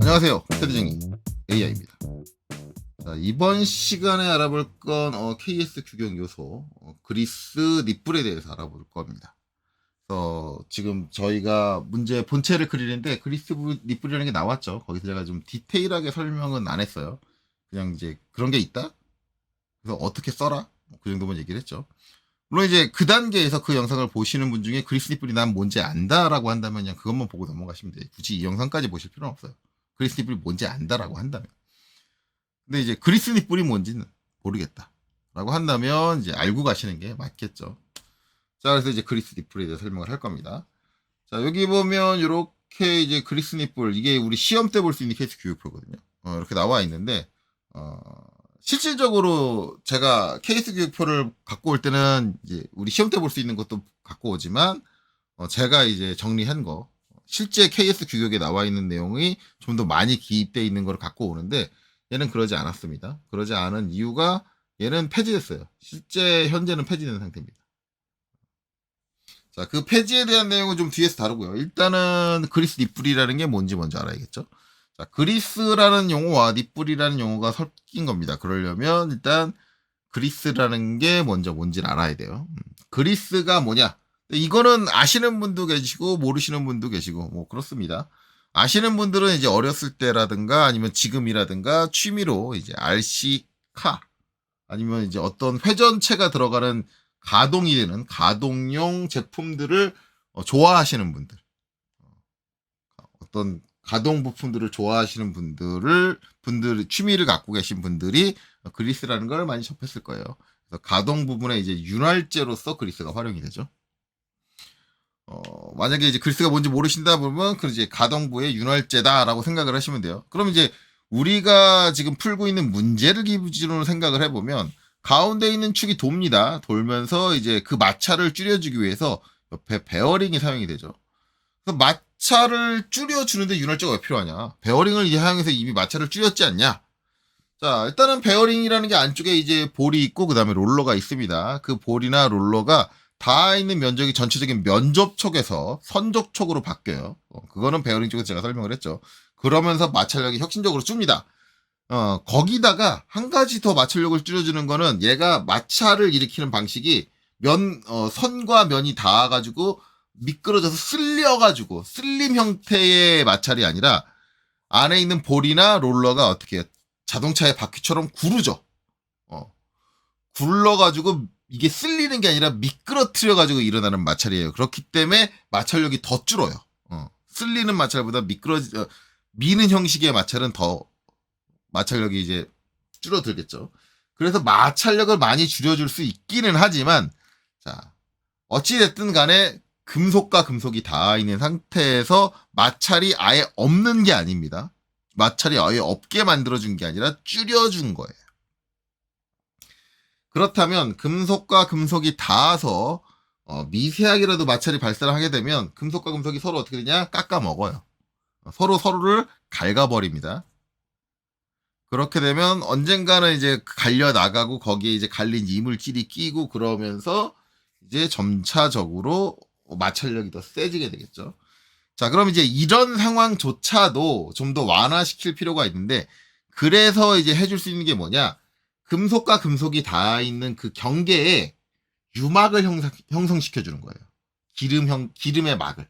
안녕하세요. 테드쟁이 AI입니다. 자, 이번 시간에 알아볼 건 KS 규격 요소 그리스 닛불에 대해서 알아볼 겁니다. 지금 저희가 문제 본체를 그리는데 그리스 닛불이라는 게 나왔죠. 거기서 제가 좀 디테일하게 설명은 안 했어요. 그냥 이제 그런 게 있다. 그래서 어떻게 써라. 그 정도만 얘기를 했죠. 물론 이제 그 단계에서 그 영상을 보시는 분 중에 그리스 닛불이 난 뭔지 안다라고 한다면 그냥 그것만 보고 넘어가시면 돼요. 굳이 이 영상까지 보실 필요는 없어요. 그리스 닛불이 뭔지 안다라고 한다면. 근데 이제 그리스 닛불이 뭔지는 모르겠다. 라고 한다면 이제 알고 가시는 게 맞겠죠. 자, 그래서 이제 그리스 닛불에 대해 설명을 할 겁니다. 자, 여기 보면 이렇게 이제 그리스 닛불, 이게 우리 시험 때 볼 수 있는 케이스 교육표거든요. 이렇게 나와 있는데, 실질적으로 제가 케이스 교육표를 갖고 올 때는 이제 우리 시험 때 볼 수 있는 것도 갖고 오지만, 제가 이제 정리한 거, 실제 KS 규격에 나와 있는 내용이 좀 더 많이 기입되어 있는 걸 갖고 오는데 얘는 그러지 않았습니다. 그러지 않은 이유가 얘는 폐지됐어요. 실제 현재는 폐지된 상태입니다. 자, 그 폐지에 대한 내용은 좀 뒤에서 다루고요. 일단은 그리스 닛불이라는 게 뭔지 먼저 알아야겠죠. 자, 그리스라는 용어와 닛불이라는 용어가 섞인 겁니다. 그러려면 일단 그리스라는 게 먼저 뭔지를 알아야 돼요. 그리스가 뭐냐? 이거는 아시는 분도 계시고 모르시는 분도 계시고 뭐 그렇습니다. 아시는 분들은 이제 어렸을 때라든가 아니면 지금이라든가 취미로 이제 RC카 아니면 이제 어떤 회전체가 들어가는 가동이 되는 가동용 제품들을 좋아하시는 분들, 어떤 가동 부품들을 좋아하시는 분들이 취미를 갖고 계신 분들이 그리스라는 걸 많이 접했을 거예요. 그래서 가동 부분에 이제 윤활제로서 그리스가 활용이 되죠. 만약에 이제 그리스가 뭔지 모르신다 보면, 그 이제 가동부의 윤활제다라고 생각을 하시면 돼요. 그럼 이제 우리가 지금 풀고 있는 문제를 기준으로 생각을 해보면, 가운데 있는 축이 돕니다. 돌면서 이제 그 마찰을 줄여주기 위해서 옆에 베어링이 사용이 되죠. 그래서 마찰을 줄여주는데 윤활제가 왜 필요하냐? 베어링을 사용해서 이미 마찰을 줄였지 않냐? 자, 일단은 베어링이라는 게 안쪽에 이제 볼이 있고, 그 다음에 롤러가 있습니다. 그 볼이나 롤러가 닿아 있는 면적이 전체적인 면접촉에서 선접촉으로 바뀌어요. 그거는 베어링 쪽에서 제가 설명을 했죠. 그러면서 마찰력이 혁신적으로 줍니다. 거기다가 한 가지 더 마찰력을 줄여주는 거는 얘가 마찰을 일으키는 방식이 선과 면이 닿아가지고 미끄러져서 쓸려가지고 쓸림 형태의 마찰이 아니라 안에 있는 볼이나 롤러가 어떻게 해요? 자동차의 바퀴처럼 구르죠. 굴러가지고 이게 쓸리는 게 아니라 미끄러뜨려가지고 일어나는 마찰이에요. 그렇기 때문에 마찰력이 더 줄어요. 쓸리는 마찰보다 미는 형식의 마찰은 더 마찰력이 이제 줄어들겠죠. 그래서 마찰력을 많이 줄여줄 수 있기는 하지만, 자, 어찌됐든 간에 금속과 금속이 닿아 있는 상태에서 마찰이 아예 없는 게 아닙니다. 마찰이 아예 없게 만들어준 게 아니라 줄여준 거예요. 그렇다면 금속과 금속이 닿아서 미세하게라도 마찰이 발생을 하게 되면 금속과 금속이 서로 어떻게 되냐? 깎아 먹어요. 서로를 갉아버립니다. 그렇게 되면 언젠가는 이제 갈려 나가고 거기에 이제 갈린 이물질이 끼고 그러면서 이제 점차적으로 마찰력이 더 세지게 되겠죠. 자, 그럼 이제 이런 상황조차도 좀 더 완화시킬 필요가 있는데, 그래서 이제 해줄 수 있는 게 뭐냐? 금속과 금속이 닿아 있는 그 경계에 유막을 형성시켜주는 거예요. 기름의 막을.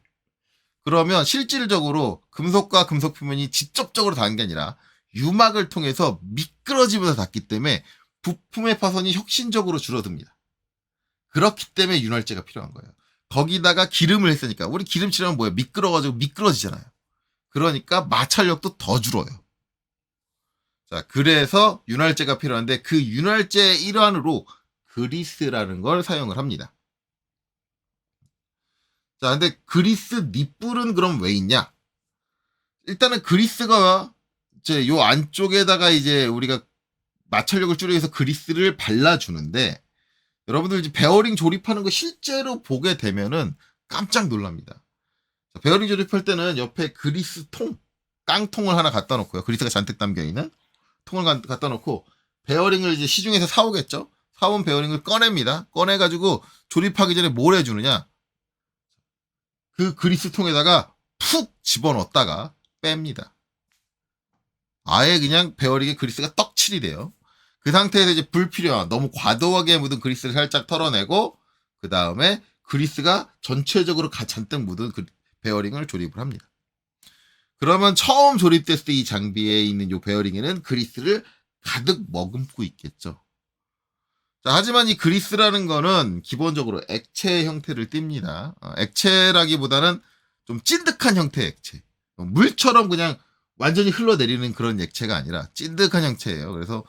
그러면 실질적으로 금속과 금속 표면이 직접적으로 닿는 게 아니라 유막을 통해서 미끄러지면서 닿기 때문에 부품의 파손이 혁신적으로 줄어듭니다. 그렇기 때문에 윤활제가 필요한 거예요. 거기다가 기름을 했으니까, 우리 기름칠하면 뭐예요? 미끄러가지고 미끄러지잖아요. 그러니까 마찰력도 더 줄어요. 자, 그래서 윤활제가 필요한데 그 윤활제의 일환으로 그리스라는 걸 사용을 합니다. 자, 근데 그리스 닛불은 그럼 왜 있냐? 일단은 그리스가 이제 요 안쪽에다가 이제 우리가 마찰력을 줄이기 위해서 그리스를 발라주는데, 여러분들 이제 베어링 조립하는 거 실제로 보게 되면은 깜짝 놀랍니다. 자, 베어링 조립할 때는 옆에 그리스 깡통을 하나 갖다 놓고요. 그리스가 잔뜩 담겨 있는 통을 갖다 놓고 베어링을 이제 시중에서 사오겠죠. 사온 베어링을 꺼냅니다. 꺼내가지고 조립하기 전에 뭘 해주느냐? 그 그리스통에다가 푹 집어넣었다가 뺍니다. 아예 그냥 베어링에 그리스가 떡칠이 돼요. 그 상태에서 이제 불필요한 너무 과도하게 묻은 그리스를 살짝 털어내고 그 다음에 그리스가 전체적으로 잔뜩 묻은 그 베어링을 조립을 합니다. 그러면 처음 조립됐을 때 이 장비에 있는 이 베어링에는 그리스를 가득 머금고 있겠죠. 자, 하지만 이 그리스라는 거는 기본적으로 액체 형태를 띱니다. 액체라기보다는 좀 찐득한 형태의 액체. 물처럼 그냥 완전히 흘러내리는 그런 액체가 아니라 찐득한 형체예요. 그래서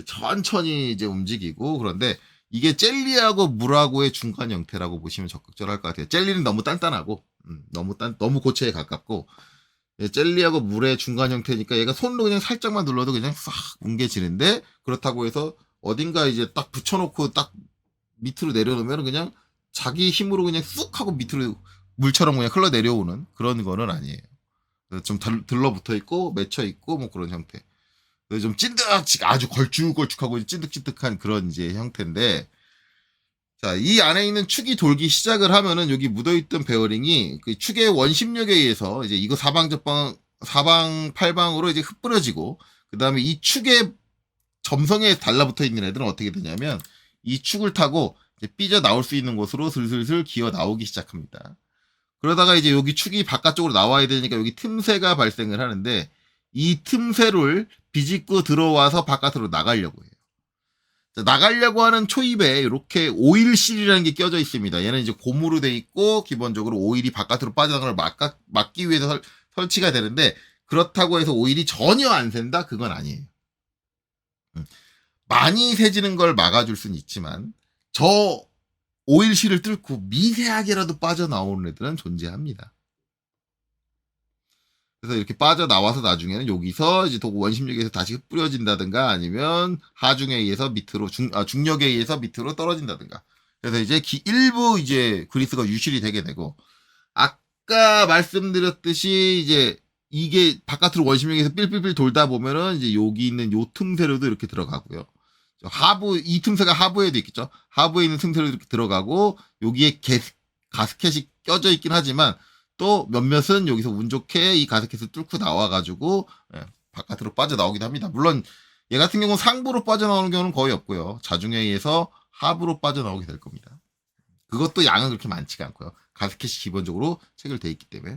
천천히 이제 움직이고 그런데 이게 젤리하고 물하고의 중간 형태라고 보시면 적극적할 것 같아요. 젤리는 너무 단단하고 너무 고체에 가깝고 젤리하고 물의 중간 형태니까 얘가 손으로 그냥 살짝만 눌러도 그냥 싹 뭉개지는데 그렇다고 해서 어딘가 이제 딱 붙여놓고 딱 밑으로 내려놓으면 그냥 자기 힘으로 그냥 쑥 하고 밑으로 물처럼 그냥 흘러내려오는 그런 거는 아니에요. 좀 들러붙어 있고 맺혀 있고 뭐 그런 형태. 좀 아주 걸쭉걸쭉하고 찐득찐득한 그런 이제 형태인데 자, 이 안에 있는 축이 돌기 시작을 하면은 여기 묻어있던 베어링이 그 축의 원심력에 의해서 이제 이거 사방팔방으로 이제 흩뿌려지고 그 다음에 이 축의 점성에 달라붙어 있는 애들은 어떻게 되냐면 이 축을 타고 이제 삐져 나올 수 있는 곳으로 슬슬슬 기어 나오기 시작합니다. 그러다가 이제 여기 축이 바깥쪽으로 나와야 되니까 여기 틈새가 발생을 하는데 이 틈새를 비집고 들어와서 바깥으로 나가려고 해요. 자, 나가려고 하는 초입에 이렇게 오일실이라는 게 껴져 있습니다. 얘는 이제 고무로 돼 있고 기본적으로 오일이 바깥으로 빠져나가는 걸 막기 위해서 설치가 되는데 그렇다고 해서 오일이 전혀 안 샌다? 그건 아니에요. 많이 새지는 걸 막아줄 수는 있지만 저 오일실을 뚫고 미세하게라도 빠져나오는 애들은 존재합니다. 그래서 이렇게 빠져나와서 나중에는 여기서 이제 원심력에서 다시 뿌려진다든가 아니면 하중에 의해서 밑으로 중력에 의해서 밑으로 떨어진다든가. 그래서 이제 일부 이제 그리스가 유실이 되게 되고 아까 말씀드렸듯이 이제 이게 바깥으로 원심력에서 삘삘삘 돌다 보면은 이제 여기 있는 요 틈새로도 이렇게 들어가고요. 이 틈새가 하부에도 있겠죠. 하부에 있는 틈새로 이렇게 들어가고 여기에 가스켓이 껴져 있긴 하지만 또 몇몇은 여기서 운 좋게 이 가스켓을 뚫고 나와가지고 바깥으로 빠져나오기도 합니다. 물론 얘 같은 경우는 상부로 빠져나오는 경우는 거의 없고요. 자중에 의해서 하부로 빠져나오게 될 겁니다. 그것도 양은 그렇게 많지가 않고요. 가스켓이 기본적으로 체결되어 있기 때문에.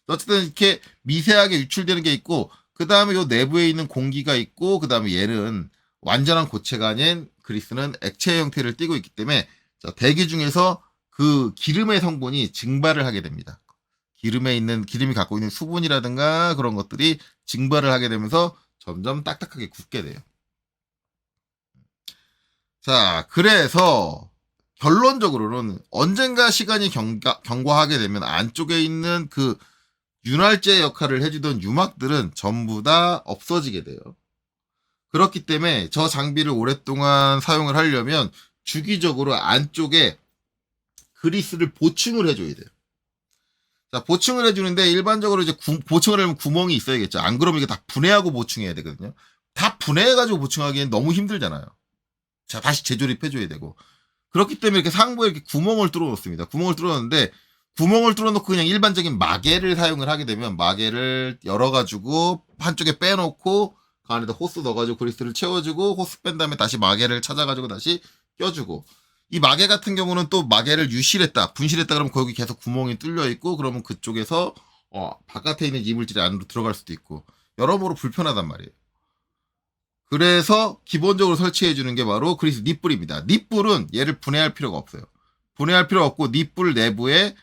어쨌든 이렇게 미세하게 유출되는 게 있고 그 다음에 요 내부에 있는 공기가 있고 그 다음에 얘는 완전한 고체가 아닌 그리스는 액체 형태를 띠고 있기 때문에 대기 중에서 그 기름의 성분이 증발을 하게 됩니다. 기름이 갖고 있는 수분이라든가 그런 것들이 증발을 하게 되면서 점점 딱딱하게 굳게 돼요. 자, 그래서 결론적으로는 언젠가 시간이 경과하게 되면 안쪽에 있는 그 윤활제 역할을 해주던 유막들은 전부 다 없어지게 돼요. 그렇기 때문에 저 장비를 오랫동안 사용을 하려면 주기적으로 안쪽에 그리스를 보충을 해줘야 돼요. 자, 보충을 해주는데 일반적으로 이제 보충을 하려면 구멍이 있어야겠죠. 안 그러면 이게 다 분해하고 보충해야 되거든요. 다 분해해가지고 보충하기엔 너무 힘들잖아요. 자, 다시 재조립해줘야 되고. 그렇기 때문에 이렇게 상부에 이렇게 구멍을 뚫어 놓습니다. 구멍을 뚫어 놓는데 구멍을 뚫어 놓고 그냥 일반적인 마개를 사용을 하게 되면 마개를 열어가지고 한쪽에 빼놓고 그 안에다 호스 넣어가지고 그리스를 채워주고 호스 뺀 다음에 다시 마개를 찾아가지고 다시 껴주고 이 마개 같은 경우는 또 마개를 유실했다 분실했다 그러면 거기 계속 구멍이 뚫려 있고 그러면 그쪽에서 바깥에 있는 이물질이 안으로 들어갈 수도 있고 여러모로 불편하단 말이에요. 그래서 기본적으로 설치해 주는 게 바로 그리스 닛불입니다. 닛불은 얘를 분해할 필요가 없어요. 분해할 필요 없고 닛불 내부에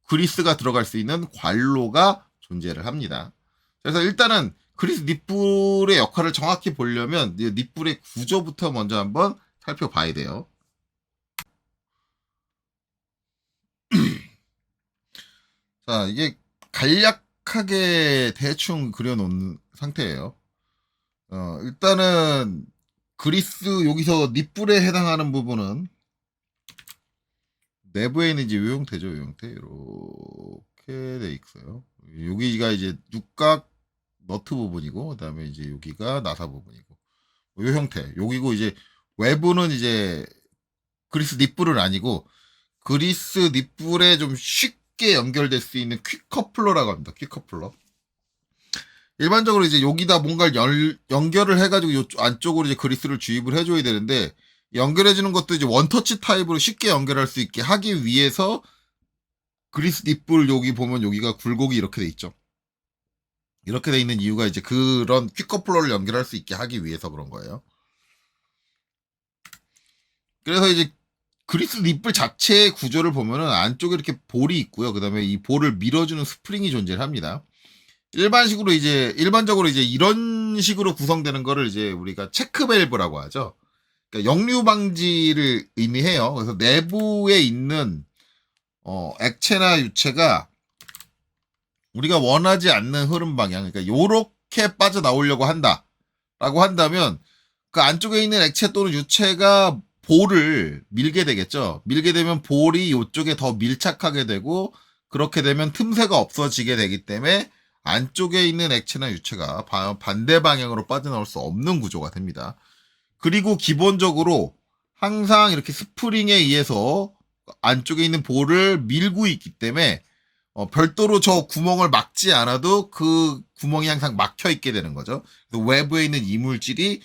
그리스가 들어갈 수 있는 관로가 존재를 합니다. 그래서 일단은 그리스 닛불의 역할을 정확히 보려면 닛불의 구조부터 먼저 한번 살펴봐야 돼요. 자, 이게 간략하게 대충 그려놓은 상태예요. 일단은 그리스 여기서 닛불에 해당하는 부분은 내부에 있는 이제 요 형태죠. 요 형태 이렇게 돼 있어요. 여기가 이제 육각 너트 부분이고 그다음에 이제 여기가 나사 부분이고 요 형태. 여기고 이제 외부는 이제 그리스 닛불은 아니고 그리스 닛불에 좀 쉽게 연결될 수 있는 퀵커플러라고 합니다. 퀵커플러. 일반적으로 이제 여기다 뭔가를 연결을 해가지고 요 안쪽으로 이제 그리스를 주입을 해줘야 되는데 연결해주는 것도 이제 원터치 타입으로 쉽게 연결할 수 있게 하기 위해서 그리스 닛불 여기 보면 여기가 굴곡이 이렇게 돼 있죠. 이렇게 돼 있는 이유가 이제 그런 퀵커플러를 연결할 수 있게 하기 위해서 그런 거예요. 그래서 이제 그리스 닛불 자체의 구조를 보면은 안쪽에 이렇게 볼이 있고요. 그 다음에 이 볼을 밀어주는 스프링이 존재를 합니다. 일반적으로 이제 이런 식으로 구성되는 거를 이제 우리가 체크밸브라고 하죠. 그러니까 역류 방지를 의미해요. 그래서 내부에 있는 액체나 유체가 우리가 원하지 않는 흐름 방향, 그러니까 요렇게 빠져나오려고 한다라고 한다면 그 안쪽에 있는 액체 또는 유체가 볼을 밀게 되겠죠. 밀게 되면 볼이 이쪽에 더 밀착하게 되고 그렇게 되면 틈새가 없어지게 되기 때문에 안쪽에 있는 액체나 유체가 반대 방향으로 빠져나올 수 없는 구조가 됩니다. 그리고 기본적으로 항상 이렇게 스프링에 의해서 안쪽에 있는 볼을 밀고 있기 때문에 별도로 저 구멍을 막지 않아도 그 구멍이 항상 막혀 있게 되는 거죠. 외부에 있는 이물질이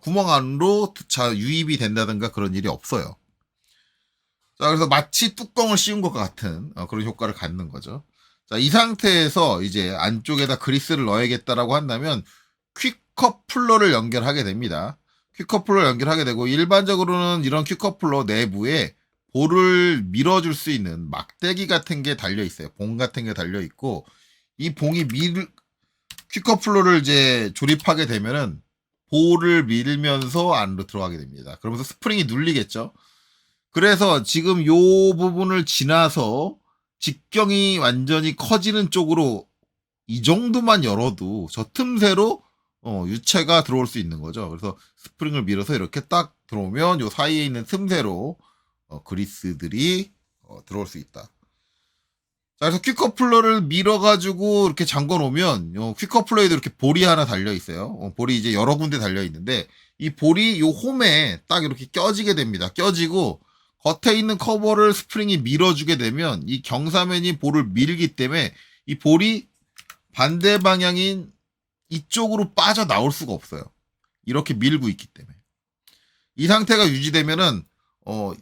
구멍 안으로 유입이 된다든가 그런 일이 없어요. 자, 그래서 마치 뚜껑을 씌운 것과 같은 그런 효과를 갖는 거죠. 자, 이 상태에서 이제 안쪽에다 그리스를 넣어야겠다라고 한다면 퀵커플러를 연결하게 됩니다. 퀵커플러를 연결하게 되고 일반적으로는 이런 퀵커플러 내부에 볼을 밀어줄 수 있는 막대기 같은 게 달려 있어요. 봉 같은 게 달려 있고 이 봉이 퀵커플러를 이제 조립하게 되면은 볼을 밀면서 안으로 들어가게 됩니다. 그러면서 스프링이 눌리겠죠. 그래서 지금 요 부분을 지나서 직경이 완전히 커지는 쪽으로 이 정도만 열어도 저 틈새로 유체가 들어올 수 있는 거죠. 그래서 스프링을 밀어서 이렇게 딱 들어오면 요 사이에 있는 틈새로 그리스들이 들어올 수 있다. 자, 그래서 퀵커플러를 밀어가지고 이렇게 잠궈 놓으면 퀵커플러에도 이렇게 볼이 하나 달려 있어요. 볼이 이제 여러 군데 달려 있는데 이 볼이 요 홈에 딱 이렇게 껴지게 됩니다. 껴지고 겉에 있는 커버를 스프링이 밀어주게 되면 이 경사면이 볼을 밀기 때문에 이 볼이 반대 방향인 이쪽으로 빠져나올 수가 없어요. 이렇게 밀고 있기 때문에. 이 상태가 유지되면은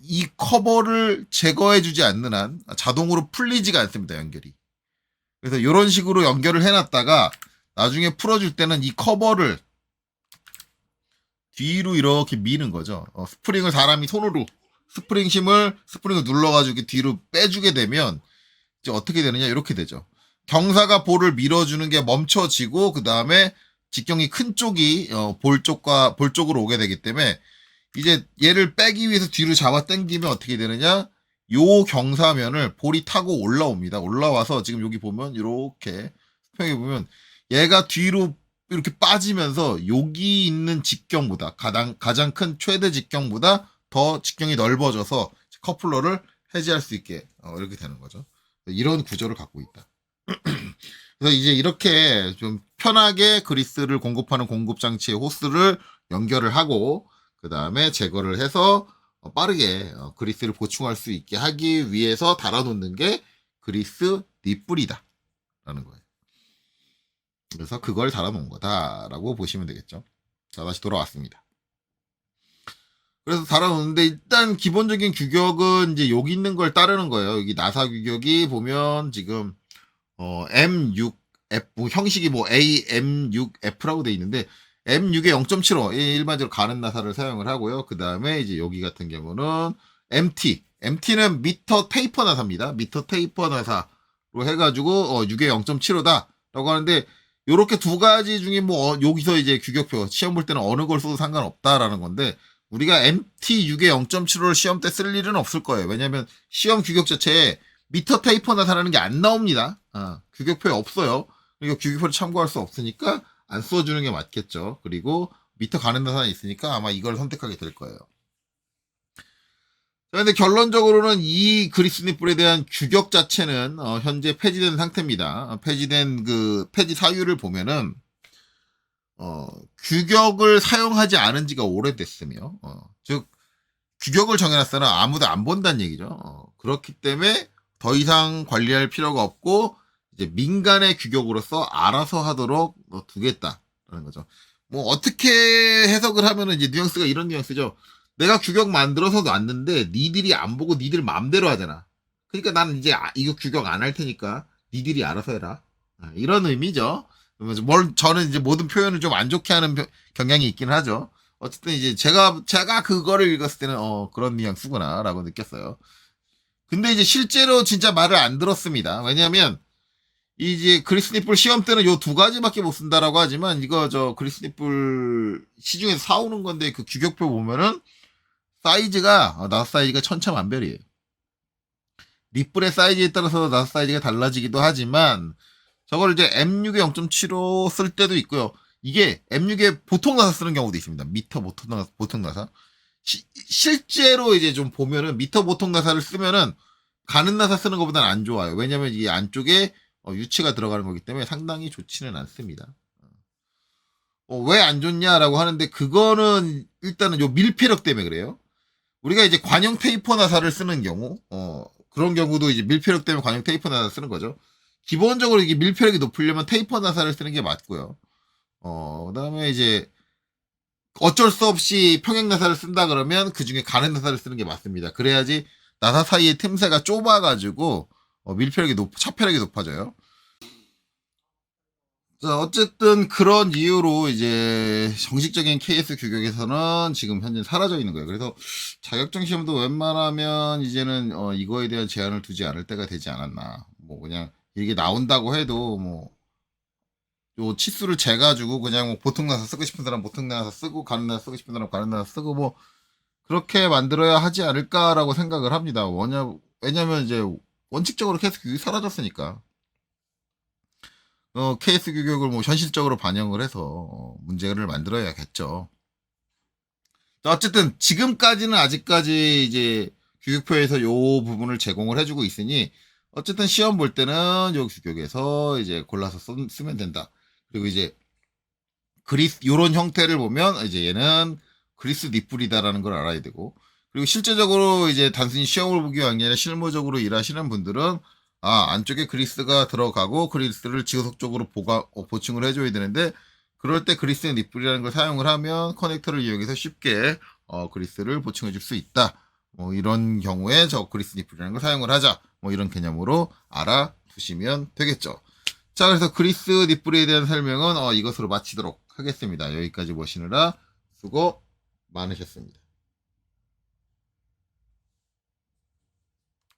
이 커버를 제거해주지 않는 한 자동으로 풀리지가 않습니다. 연결이. 그래서 이런 식으로 연결을 해놨다가 나중에 풀어줄 때는 이 커버를 뒤로 이렇게 미는 거죠. 스프링을 사람이 손으로 스프링을 눌러가지고 뒤로 빼주게 되면 이제 어떻게 되느냐 이렇게 되죠. 경사가 볼을 밀어주는 게 멈춰지고 그 다음에 직경이 큰 쪽이 볼 쪽으로 오게 되기 때문에 이제 얘를 빼기 위해서 뒤로 잡아 당기면 어떻게 되느냐? 요 경사면을 볼이 타고 올라옵니다. 올라와서 지금 여기 보면 이렇게 수평에 보면 얘가 뒤로 이렇게 빠지면서 여기 있는 직경보다 가장 큰 최대 직경보다 더 직경이 넓어져서 커플러를 해제할 수 있게 이렇게 되는 거죠. 이런 구조를 갖고 있다. 그래서 이제 이렇게 좀 편하게 그리스를 공급하는 공급 장치의 호스를 연결을 하고 그 다음에 제거를 해서 빠르게 그리스를 보충할 수 있게 하기 위해서 달아놓는 게 그리스 닛불이다 라는 거예요. 그래서 그걸 달아놓은 거다라고 보시면 되겠죠. 자, 다시 돌아왔습니다. 그래서 달아놓는데 일단 기본적인 규격은 이제 여기 있는 걸 따르는 거예요. 여기 나사 규격이 보면 지금 M6F 형식이 뭐 AM6F라고 돼 있는데 M6의 0.75 일반적으로 가는 나사를 사용을 하고요. 그 다음에 이제 여기 같은 경우는 MT는 미터 테이퍼 나사입니다. 미터 테이퍼 나사로 해가지고 6의 0.75다라고 하는데 요렇게 두 가지 중에 뭐 여기서 이제 규격표 시험 볼 때는 어느 걸 써도 상관없다라는 건데 우리가 MT6의 0.75를 시험 때 쓸 일은 없을 거예요. 왜냐하면 시험 규격 자체에 미터 테이퍼 나사라는 게 안 나옵니다. 규격표에 없어요. 그러니까 규격표를 참고할 수 없으니까 안 써주는 게 맞겠죠. 그리고 미터 가는 나사는 있으니까 아마 이걸 선택하게 될 거예요. 자, 근데 결론적으로는 이 그리스 닛불에 대한 규격 자체는 현재 폐지된 상태입니다. 폐지된 그 폐지 사유를 보면은 규격을 사용하지 않은 지가 오래됐으며 즉 규격을 정해놨으나 아무도 안 본다는 얘기죠. 그렇기 때문에 더 이상 관리할 필요가 없고 이제 민간의 규격으로서 알아서 하도록 두겠다라는 거죠. 뭐 어떻게 해석을 하면은 이제 뉘앙스가 이런 뉘앙스죠. 내가 규격 만들어서 놨는데 니들이 안 보고 니들 마음대로 하잖아. 그러니까 나는 이제 이거 규격 안 할 테니까 니들이 알아서 해라. 이런 의미죠. 저는 이제 모든 표현을 좀 안 좋게 하는 경향이 있긴 하죠. 어쨌든 이제 제가 그거를 읽었을 때는 그런 뉘앙스구나라고 느꼈어요. 근데 이제 실제로 진짜 말을 안 들었습니다. 왜냐하면 이제 그리스니플 시험 때는 요 두 가지밖에 못 쓴다라고 하지만 이거 그리스니플 시중에서 사오는 건데 그 규격표 보면은 사이즈가 나사 사이즈가 천차만별이에요. 립불의 사이즈에 따라서 나사 사이즈가 달라지기도 하지만 저걸 이제 M6에 0.75 쓸 때도 있고요. 이게 M6에 보통 나사 쓰는 경우도 있습니다. 미터 보통 나사. 실제로 이제 좀 보면은 미터 보통 나사를 쓰면은 가는 나사 쓰는 것보다는 안 좋아요. 왜냐면 이 안쪽에 유치가 들어가는 거기 때문에 상당히 좋지는 않습니다. 왜 안 좋냐라고 하는데 그거는 일단은 요 밀폐력 때문에 그래요. 우리가 이제 관형 테이퍼 나사를 쓰는 경우, 그런 경우도 이제 밀폐력 때문에 관형 테이퍼 나사 쓰는 거죠. 기본적으로 이게 밀폐력이 높으려면 테이퍼 나사를 쓰는 게 맞고요. 그 다음에 이제 어쩔 수 없이 평행 나사를 쓴다 그러면 그 중에 가는 나사를 쓰는 게 맞습니다. 그래야지 나사 사이의 틈새가 좁아가지고 차폐력이 높아져요. 자, 어쨌든 그런 이유로 이제 정식적인 KS 규격에서는 지금 현재 사라져 있는 거예요. 그래서 자격증 시험도 웬만하면 이제는 이거에 대한 제한을 두지 않을 때가 되지 않았나. 뭐 그냥 이게 나온다고 해도 뭐 요 치수를 재가지고 그냥 뭐 보통 나사 쓰고 싶은 사람 보통 나사 쓰고 가는 나사 쓰고 싶은 사람 가는 나사 쓰고 뭐 그렇게 만들어야 하지 않을까라고 생각을 합니다. 왜냐면 이제 원칙적으로 KS 규격이 사라졌으니까. KS 규격을 뭐 현실적으로 반영을 해서 문제를 만들어야겠죠. 어쨌든 지금까지는 아직까지 이제 규격표에서 요 부분을 제공을 해주고 있으니 어쨌든 시험 볼 때는 요 규격에서 이제 골라서 쓰면 된다. 그리고 이제 요런 형태를 보면 이제 얘는 그리스 닛불이다라는 걸 알아야 되고 그리고 실제적으로 이제 단순히 시험을 보기 위한 게 아니라 실무적으로 일하시는 분들은 안쪽에 그리스가 들어가고 그리스를 지속적으로 보충을 해줘야 되는데 그럴 때 그리스 닛불이라는 걸 사용을 하면 커넥터를 이용해서 쉽게 그리스를 보충해 줄 수 있다. 뭐 이런 경우에 저 그리스 닛불이라는 걸 사용을 하자. 뭐 이런 개념으로 알아두시면 되겠죠. 자, 그래서 그리스 닛불에 대한 설명은 이것으로 마치도록 하겠습니다. 여기까지 보시느라 수고 많으셨습니다.